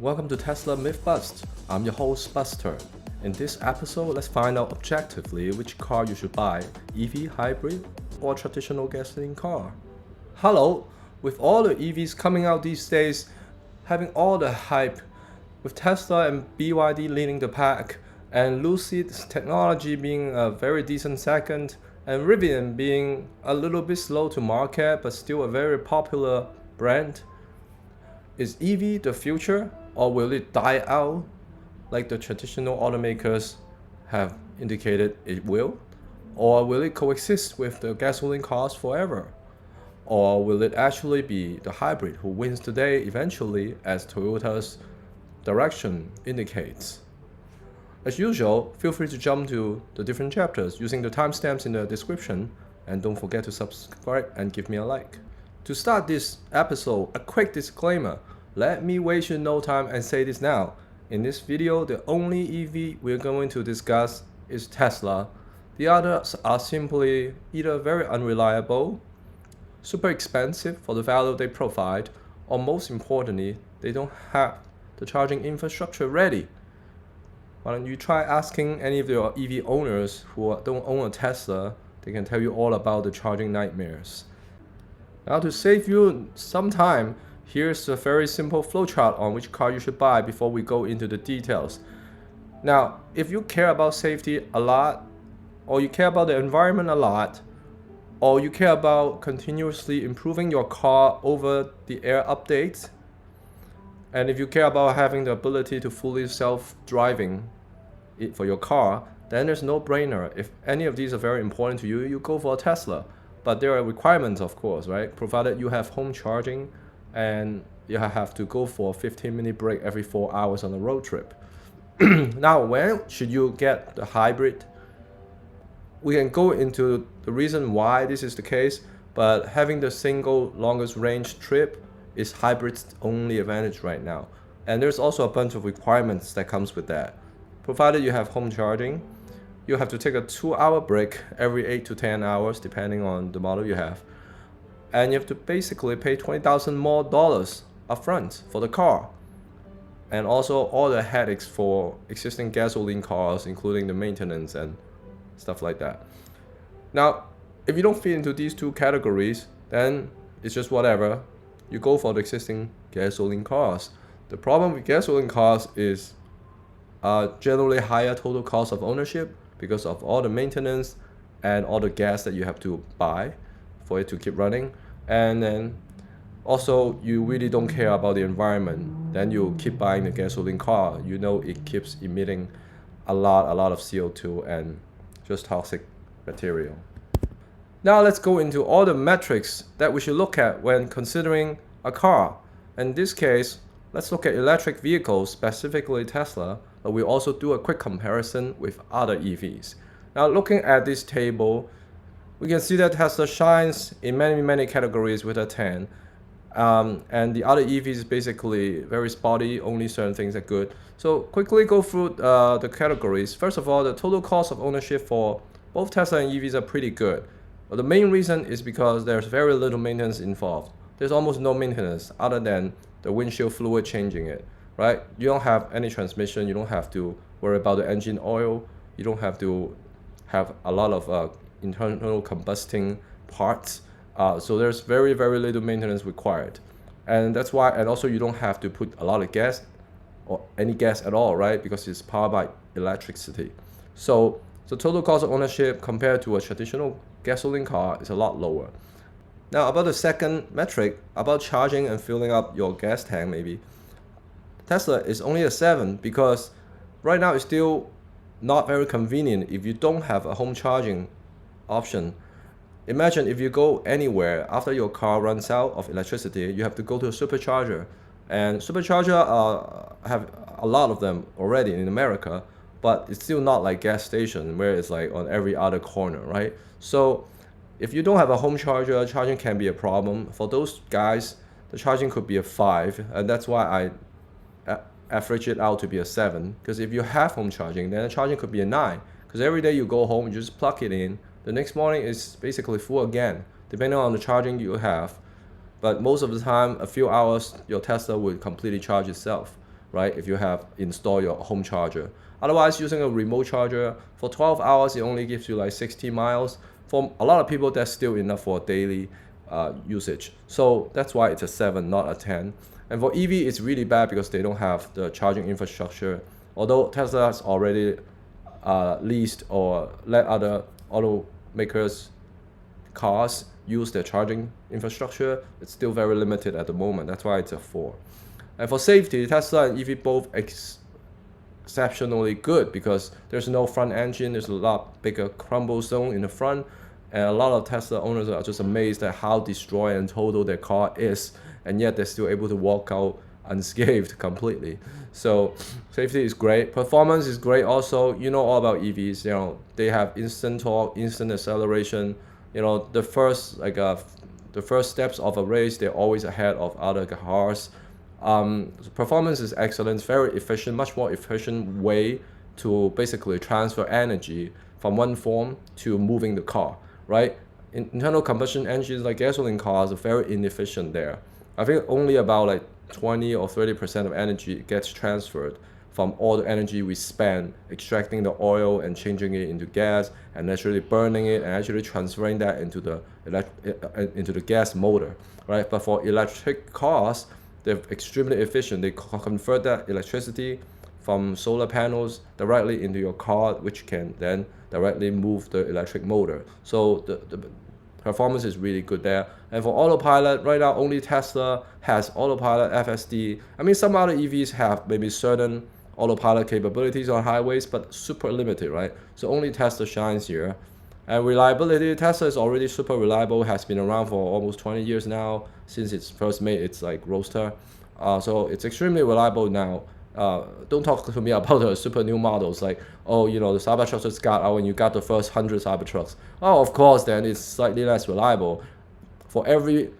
Welcome to Tesla Myth Bust. I'm your host Buster. In this episode, let's find out objectively which car you should buy, EV, hybrid, or traditional gasoline car. Hello, with all the EVs coming out these days, having all the hype, with Tesla and BYD leading the pack, and Lucid's technology being a very decent second, and Rivian being a little bit slow to market but still a very popular brand. Is EV the future, or will it die out like the traditional automakers have indicated it will? Or will it coexist with the gasoline cars forever? Or will it actually be the hybrid who wins the day eventually, as Toyota's direction indicates? As usual, feel free to jump to the different chapters using the timestamps in the description, and don't forget to subscribe and give me a like. To start this episode, a quick disclaimer. Let me waste you no time and say this now. In this video, the only EV we're going to discuss is Tesla. The others are simply either very unreliable, super expensive for the value they provide, or most importantly, they don't have the charging infrastructure ready. Why don't you try asking any of your EV owners who don't own a Tesla? They can tell you all about the charging nightmares. Now, to save you some time, here's a very simple flowchart on which car you should buy before we go into the details. Now, if you care about safety a lot, or you care about the environment a lot, or you care about continuously improving your car over the air updates, and if you care about having the ability to fully self-driving it for your car, then there's no brainer. If any of these are very important to you, you go for a Tesla. But there are requirements, of course, right? Provided you have home charging, and you have to go for a 15-minute break every 4 hours on a road trip. Now, when should you get the hybrid? We can go into the reason why this is the case, but having the single longest range trip is hybrid's only advantage right now. And there's also a bunch of requirements that comes with that. Provided you have home charging, you have to take a 2-hour break every 8 to 10 hours, depending on the model you have. And you have to basically pay $20,000 more upfront for the car. And also all the headaches for existing gasoline cars, including the maintenance and stuff like that. Now, if you don't fit into these two categories, then it's just whatever. You go for the existing gasoline cars. The problem with gasoline cars is generally higher total cost of ownership because of all the maintenance and all the gas that you have to buy for it to keep running. And then also you really don't care about the environment, then you keep buying the gasoline car. You know it keeps emitting a lot of CO2 and just toxic material. Now let's go into all the metrics that we should look at when considering a car. In this case, let's look at electric vehicles, specifically Tesla, but we'll also do a quick comparison with other EVs. Now, looking at this table, we can see that Tesla shines in many categories with a 10. And the other EVs is basically very spotty, only certain things are good. So quickly go through the categories. First of all, the total cost of ownership for both Tesla and EVs are pretty good. But the main reason is because there's very little maintenance involved. There's almost no maintenance other than the windshield fluid changing it, right? You don't have any transmission, you don't have to worry about the engine oil, you don't have to have a lot of internal combusting parts. So there's very little maintenance required. And that's why, and also you don't have to put a lot of gas or any gas at all, right? Because it's powered by electricity. So the total cost of ownership compared to a traditional gasoline car is a lot lower. Now about the second metric, about charging and filling up your gas tank maybe. Tesla is only a 7 because right now it's still not very convenient if you don't have a home charging option. Imagine if you go anywhere after your car runs out of electricity, you have to go to a supercharger. And supercharger have a lot of them already in America, but it's still not like gas station where it's like on every other corner, right? So if you don't have a home charger, charging can be a problem. For those guys, the charging could be a 5, and that's why I average it out to be a 7. Because if you have home charging, then the charging could be a 9. Because every day you go home, you just plug it in. The next morning is basically full again, depending on the charging you have. But most of the time, a few hours, your Tesla will completely charge itself. right? If you have installed your home charger. Otherwise, using a remote charger for 12 hours, it only gives you like 60 miles. For a lot of people, that's still enough for daily usage. So that's why it's a 7, not a 10. And for EV, it's really bad because they don't have the charging infrastructure. Although Tesla has already leased or let other automakers cars use their charging infrastructure, it's still very limited at the moment. That's why it's a 4. And for safety, Tesla and EV both exceptionally good because there's no front engine, there's a lot bigger crumble zone in the front, and a lot of Tesla owners are just amazed at how destroyed and total their car is, and yet they're still able to walk out unscathed completely. So safety is great, performance is great also. You know all about EVs, you know, they have instant torque, instant acceleration. You know, the first steps of a race, they're always ahead of other cars. Performance is excellent, very efficient, much more efficient way to basically transfer energy from one form to moving the car, right? Internal combustion engines like gasoline cars are very inefficient there. I think only about like 20 or 30% of energy gets transferred from all the energy we spend extracting the oil and changing it into gas and actually burning it and actually transferring that into the gas motor, right? But for electric cars, they're extremely efficient. They convert that electricity from solar panels directly into your car, which can then directly move the electric motor. So the performance is really good there. And for autopilot, right now only Tesla has autopilot FSD. I mean, some other EVs have maybe certain autopilot capabilities on highways, but super limited, right? So only Tesla shines here. And reliability, Tesla is already super reliable, has been around for almost 20 years now, since it's first made its like Roadster. So it's extremely reliable now. Don't talk to me about the super new models like, oh, you know, the Cybertruck just got out and you got the first 100 Cybertrucks. Oh, of course, then it's slightly less reliable. For every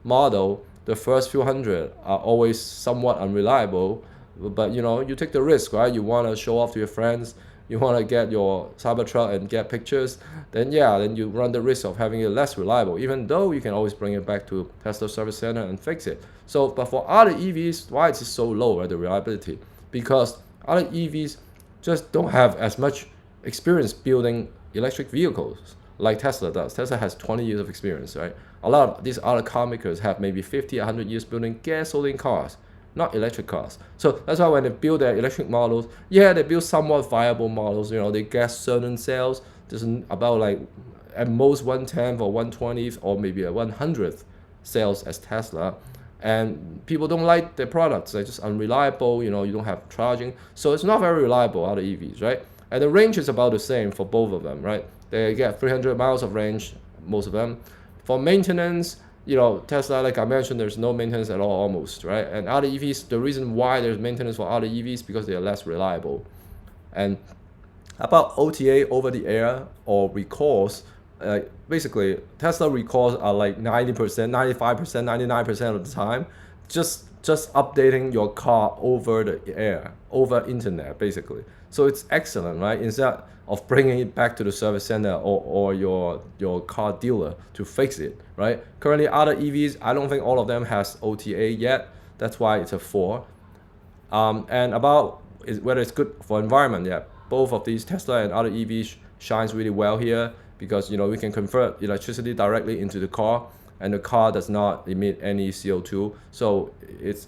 model, the first few hundred are always somewhat unreliable, but you know, you take the risk, right? You want to show off to your friends, you want to get your Cybertruck and get pictures, then yeah, then you run the risk of having it less reliable, even though you can always bring it back to Tesla service center and fix it. So, but for other EVs, why is it so low, right, the reliability? Because other EVs just don't have as much experience building electric vehicles like Tesla does. Tesla has 20 years of experience, right? A lot of these other car makers have maybe 50, 100 years building gasoline cars, not electric cars. So that's why when they build their electric models, yeah, they build somewhat viable models. You know, they get certain cells, just about like at most 1/10 or 1/20 or maybe a 100th cells as Tesla. And people don't like their products. They're just unreliable. You know, you don't have charging, so it's not very reliable, other EVs, right? And the range is about the same for both of them, right? They get 300 miles of range, most of them. For maintenance, you know, Tesla, like I mentioned, there's no maintenance at all almost, right? And other EVs, the reason why there's maintenance for other EVs because they are less reliable. And about OTA, over the air, or recalls, basically Tesla recalls are like 90%, 95%, 99% of the time just updating your car over the air, over internet basically. So it's excellent, right? Instead of bringing it back to the service center or your car dealer to fix it, right? Currently other EVs, I don't think all of them has OTA yet. That's why it's a 4. And about whether it's good for environment, yeah, both of these Tesla and other EVs shines really well here because, you know, we can convert electricity directly into the car and the car does not emit any CO2. So it's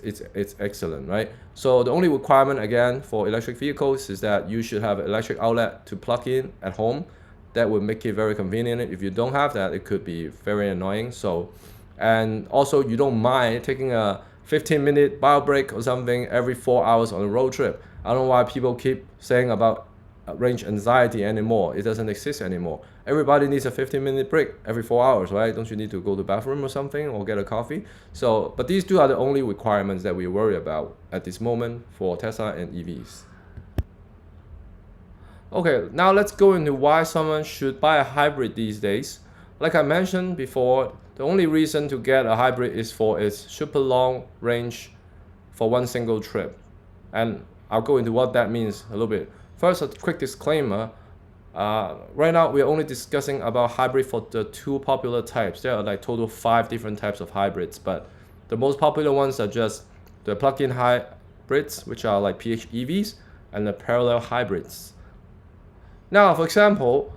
excellent, right? So the only requirement again for electric vehicles is that you should have an electric outlet to plug in at home. That would make it very convenient. If you don't have that, it could be very annoying. So, and also you don't mind taking a 15-minute bio break or something every 4 hours on a road trip. I don't know why people keep saying about range anxiety anymore. It doesn't exist anymore. Everybody needs a 15-minute break every 4 hours, right? Don't you need to go to the bathroom or something or get a coffee? So, but these two are the only requirements that we worry about at this moment for Tesla and EVs. Okay, now let's go into why someone should buy a hybrid these days. Like I mentioned before, the only reason to get a hybrid is for its super long range for one single trip. And I'll go into what that means a little bit. First, a quick disclaimer. Right now, we're only discussing about hybrid for the 2 popular types. There are like total 5 different types of hybrids, but the most popular ones are just the plug-in hybrids, which are like PHEVs, and the parallel hybrids. Now, for example,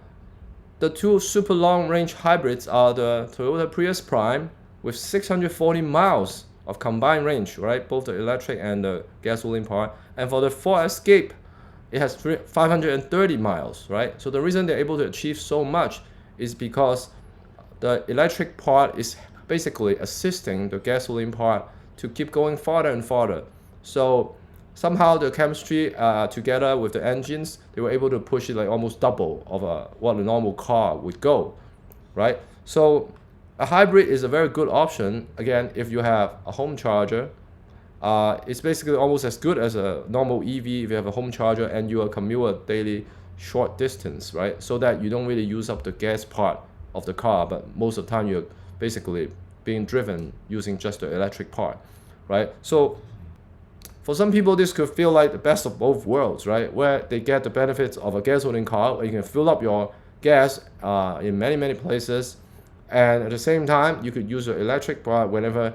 the two super long range hybrids are the Toyota Prius Prime with 640 miles of combined range, right? Both the electric and the gasoline part. And for the Ford Escape, it has 530 miles, right? So the reason they're able to achieve so much is because the electric part is basically assisting the gasoline part to keep going farther and farther. So somehow the chemistry together with the engines, they were able to push it like almost double of what a normal car would go, right? So a hybrid is a very good option. Again, if you have a home charger, it's basically almost as good as a normal EV if you have a home charger and you commute a daily short distance, right? So that you don't really use up the gas part of the car, but most of the time you're basically being driven using just the electric part, right? So for some people, this could feel like the best of both worlds, right? Where they get the benefits of a gasoline car, where you can fill up your gas in many places, and at the same time, you could use your electric part whenever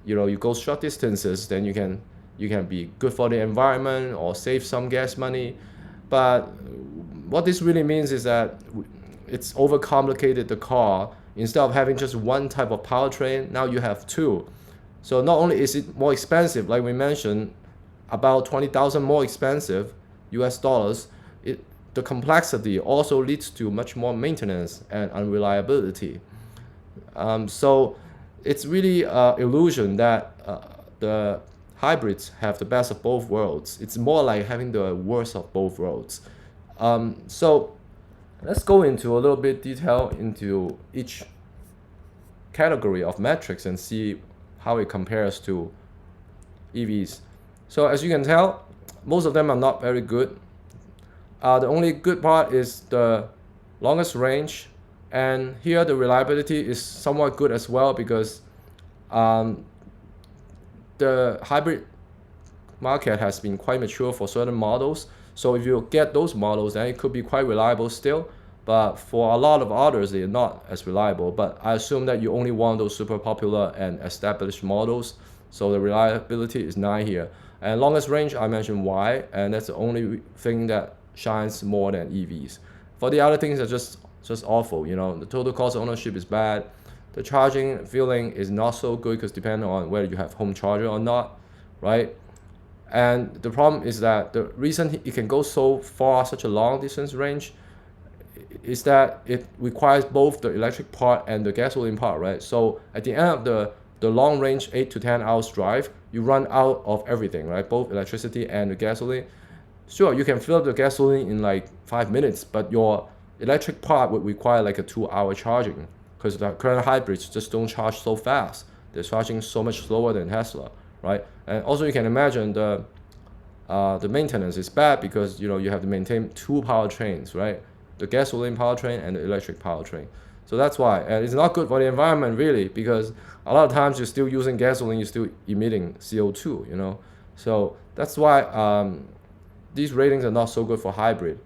you go short distances. Then you can be good for the environment or save some gas money. But what this really means is that it's overcomplicated the car. Instead of having just one type of powertrain, now you have two. So not only is it more expensive, like we mentioned, about 20,000 more expensive US dollars, the complexity also leads to much more maintenance and unreliability. So it's really an illusion that the hybrids have the best of both worlds. It's more like having the worst of both worlds. So let's go into a little bit detail into each category of metrics and see how it compares to EVs. So as you can tell, most of them are not very good. The only good part is the longest range, and here the reliability is somewhat good as well, because the hybrid market has been quite mature for certain models. So if you get those models, then it could be quite reliable still. But for a lot of others, they're not as reliable. But I assume that you only want those super popular and established models, so the reliability is 9 here. And longest range, I mentioned why, and that's the only thing that shines more than EVs. For the other things are just awful. The total cost of ownership is bad. The charging feeling is not so good, because depending on whether you have home charger or not, right? And the problem is that the reason it can go so far, such a long distance range, is that it requires both the electric part and the gasoline part, right? So at the end of the long range 8 to 10 hours drive, you run out of everything, right? Both electricity and the gasoline. Sure, you can fill up the gasoline in like 5 minutes, but your electric part would require like a 2-hour charging, because the current hybrids just don't charge so fast. They're charging so much slower than Tesla, right? And also you can imagine the maintenance is bad, because you have to maintain 2 powertrains, right? The gasoline powertrain and the electric powertrain. So that's why, and it's not good for the environment really, because a lot of times you're still using gasoline, you're still emitting CO2, So that's why these ratings are not so good for hybrid,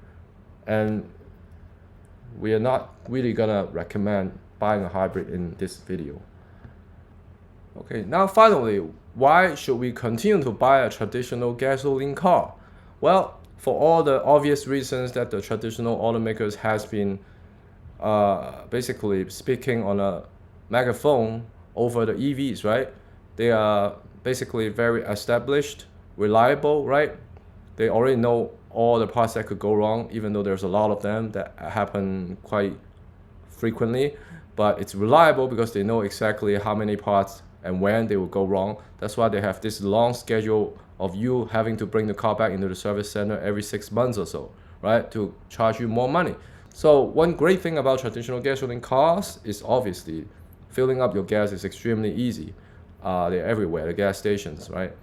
and we are not really gonna recommend buying a hybrid in this video. Okay, now finally, why should we continue to buy a traditional gasoline car? Well, for all the obvious reasons that the traditional automakers has been basically speaking on a megaphone over the EVs, right? They are basically very established, reliable, right? They already know all the parts that could go wrong, even though there's a lot of them that happen quite frequently. But it's reliable because they know exactly how many parts and when they will go wrong. That's why they have this long schedule of you having to bring the car back into the service center every 6 months or so, right? To charge you more money. So one great thing about traditional gasoline cars is obviously filling up your gas is extremely easy. They're everywhere, the gas stations, right?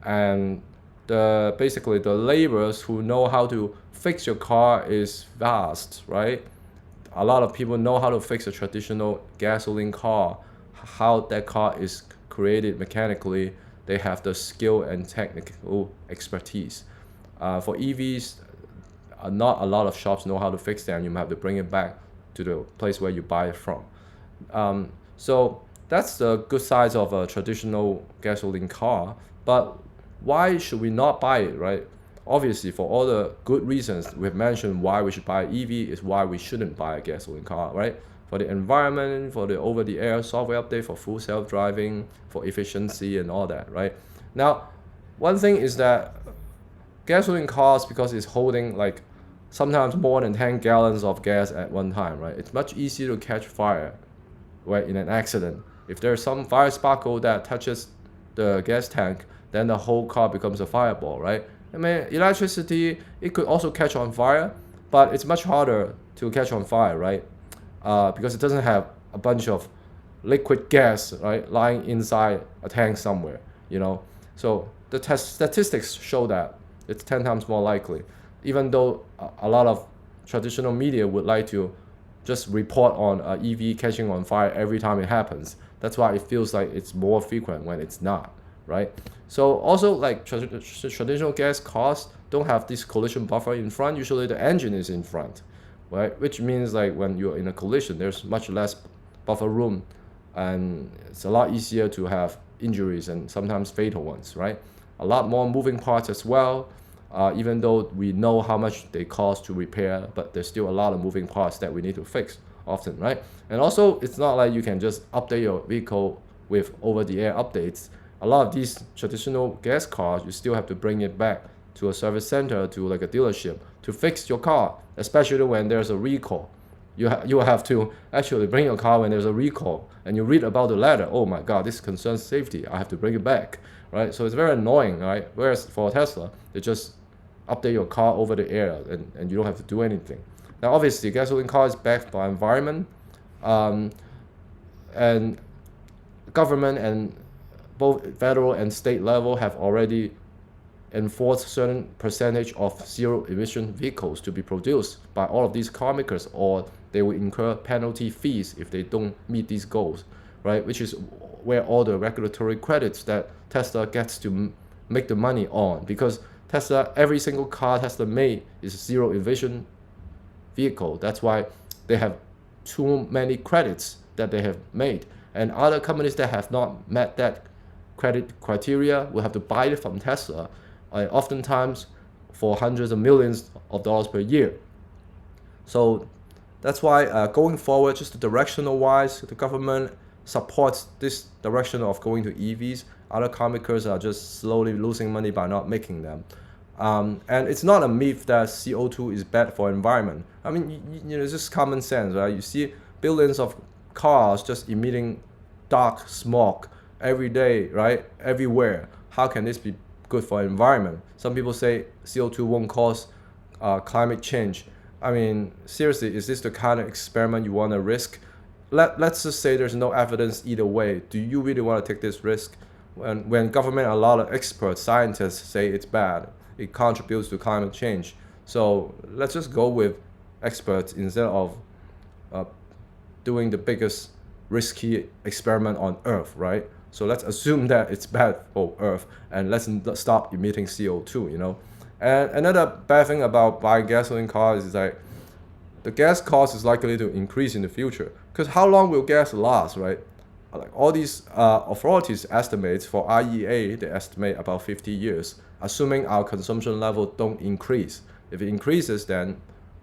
And basically the laborers who know how to fix your car is vast, right? A lot of people know how to fix a traditional gasoline car, how that car is created mechanically. They have the skill and technical expertise. For EVs, not a lot of shops know how to fix them. You have to bring it back to the place where you buy it from. So that's the good sides of a traditional gasoline car. But why should we not buy it, right? Obviously, for all the good reasons we've mentioned why we should buy EV is why we shouldn't buy a gasoline car, right? For the environment, for the over-the-air software update, for full self-driving, for efficiency and all that, right? Now, one thing is that gasoline cars, because it's holding like sometimes more than 10 gallons of gas at one time, right? It's much easier to catch fire, right, in an accident. If there's some fire sparkle that touches the gas tank, then the whole car becomes a fireball, right? I mean, electricity, it could also catch on fire, but it's much harder to catch on fire, right? Because it doesn't have a bunch of liquid gas, right, lying inside a tank somewhere, you know? So the statistics show that it's 10 times more likely, even though a lot of traditional media would like to just report on EV catching on fire every time it happens. That's why it feels like it's more frequent when it's not, right? So also, like traditional gas cars don't have this collision buffer in front. Usually the engine is in front, right? Which means like when you're in a collision, there's much less buffer room, and it's a lot easier to have injuries and sometimes fatal ones, right? A lot more moving parts as well. Even though we know how much they cost to repair, but there's still a lot of moving parts that we need to fix often, right? And also, it's not like you can just update your vehicle with over-the-air updates. A lot of these traditional gas cars, you still have to bring it back to a service center, to like a dealership, to fix your car, especially when there's a recall. You have to actually bring your car when there's a recall, and you read about the letter, oh my God, this concerns safety, I have to bring it back, right? So it's very annoying, right? Whereas for Tesla, they just update your car over the air, and you don't have to do anything. Now, obviously, gasoline car is backed by environment, and government and both federal and state level have already enforced certain percentage of zero emission vehicles to be produced by all of these car makers, or they will incur penalty fees if they don't meet these goals, right? Which is where all the regulatory credits that Tesla gets to make the money on, because Tesla, every single car Tesla made is a zero emission vehicle. That's why they have too many credits that they have made. And other companies that have not met that credit criteria will have to buy it from Tesla, oftentimes for hundreds of millions of dollars per year. So that's why going forward, just the directional wise, the government supports this direction of going to EVs. Other car makers are just slowly losing money by not making them. And it's not a myth that CO2 is bad for environment. I mean, you know, it's just common sense, right? You see billions of cars just emitting dark smoke every day, right? Everywhere. How can this be good for environment? Some people say CO2 won't cause climate change. I mean, seriously, is this the kind of experiment you want to risk? Let's just say there's no evidence either way. Do you really want to take this risk? When government, a lot of experts, scientists say it's bad, it contributes to climate change. So let's just go with experts instead of doing the biggest risky experiment on Earth, right? So let's assume that it's bad for Earth, and let's stop emitting CO2, you know? And another bad thing about buying gasoline cars is that the gas cost is likely to increase in the future. Because how long will gas last, right? Like all these authorities estimates for IEA, they estimate about 50 years, assuming our consumption level don't increase. If it increases, then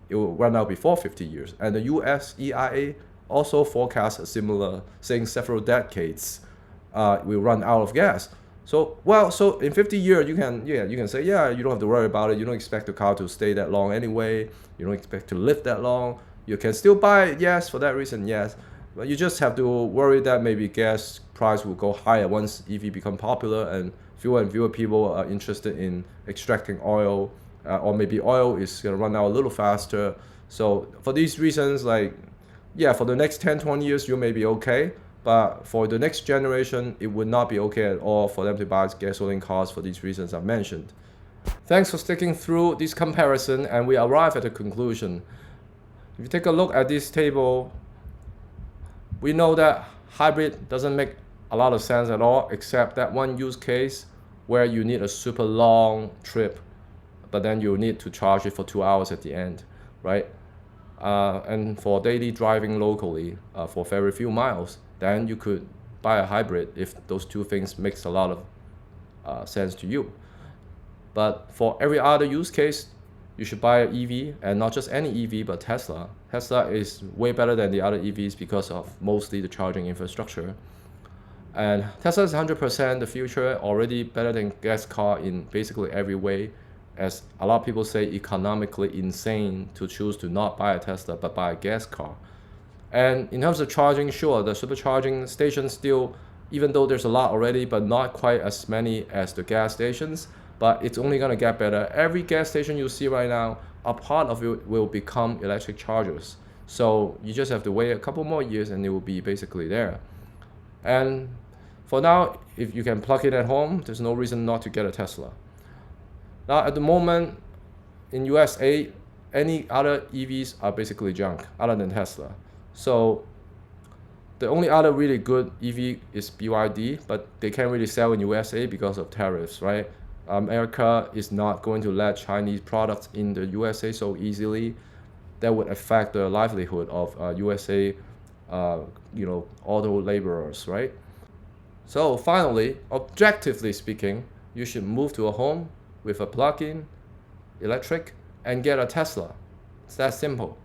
it will run out before 50 years. And the US EIA also forecasts a similar, saying several decades will run out of gas. So, well, so in 50 years, you can say, yeah, you don't have to worry about it. You don't expect the car to stay that long anyway. You don't expect to live that long. You can still buy it, yes, for that reason, yes. But you just have to worry that maybe gas price will go higher once EV become popular and fewer people are interested in extracting oil, or maybe oil is going to run out a little faster. So for these reasons, like, yeah, for the next 10, 20 years, you may be okay. But for the next generation, it would not be okay at all for them to buy gasoline cars for these reasons I mentioned. Thanks for sticking through this comparison, and we arrive at a conclusion. If you take a look at this table, we know that hybrid doesn't make a lot of sense at all, except that one use case where you need a super long trip, but then you need to charge it for 2 hours at the end, right? And for daily driving locally, for very few miles, then you could buy a hybrid if those two things makes a lot of sense to you. But for every other use case, you should buy an EV, and not just any EV, but Tesla. Tesla is way better than the other EVs because of mostly the charging infrastructure. And Tesla is 100% the future, already better than gas car in basically every way, as a lot of people say economically insane to choose to not buy a Tesla but buy a gas car. And in terms of charging, sure, the supercharging stations still, even though there's a lot already, but not quite as many as the gas stations, but it's only gonna get better. Every gas station you see right now, a part of it will become electric chargers. So you just have to wait a couple more years and it will be basically there. And for now, if you can plug it at home, there's no reason not to get a Tesla. Now at the moment, in USA, any other EVs are basically junk other than Tesla. So the only other really good EV is BYD, but they can't really sell in USA because of tariffs, right? America is not going to let Chinese products in the USA so easily. That would affect the livelihood of USA, auto laborers, right? So finally, objectively speaking, you should move to a home with a plug-in electric and get a Tesla. It's that simple.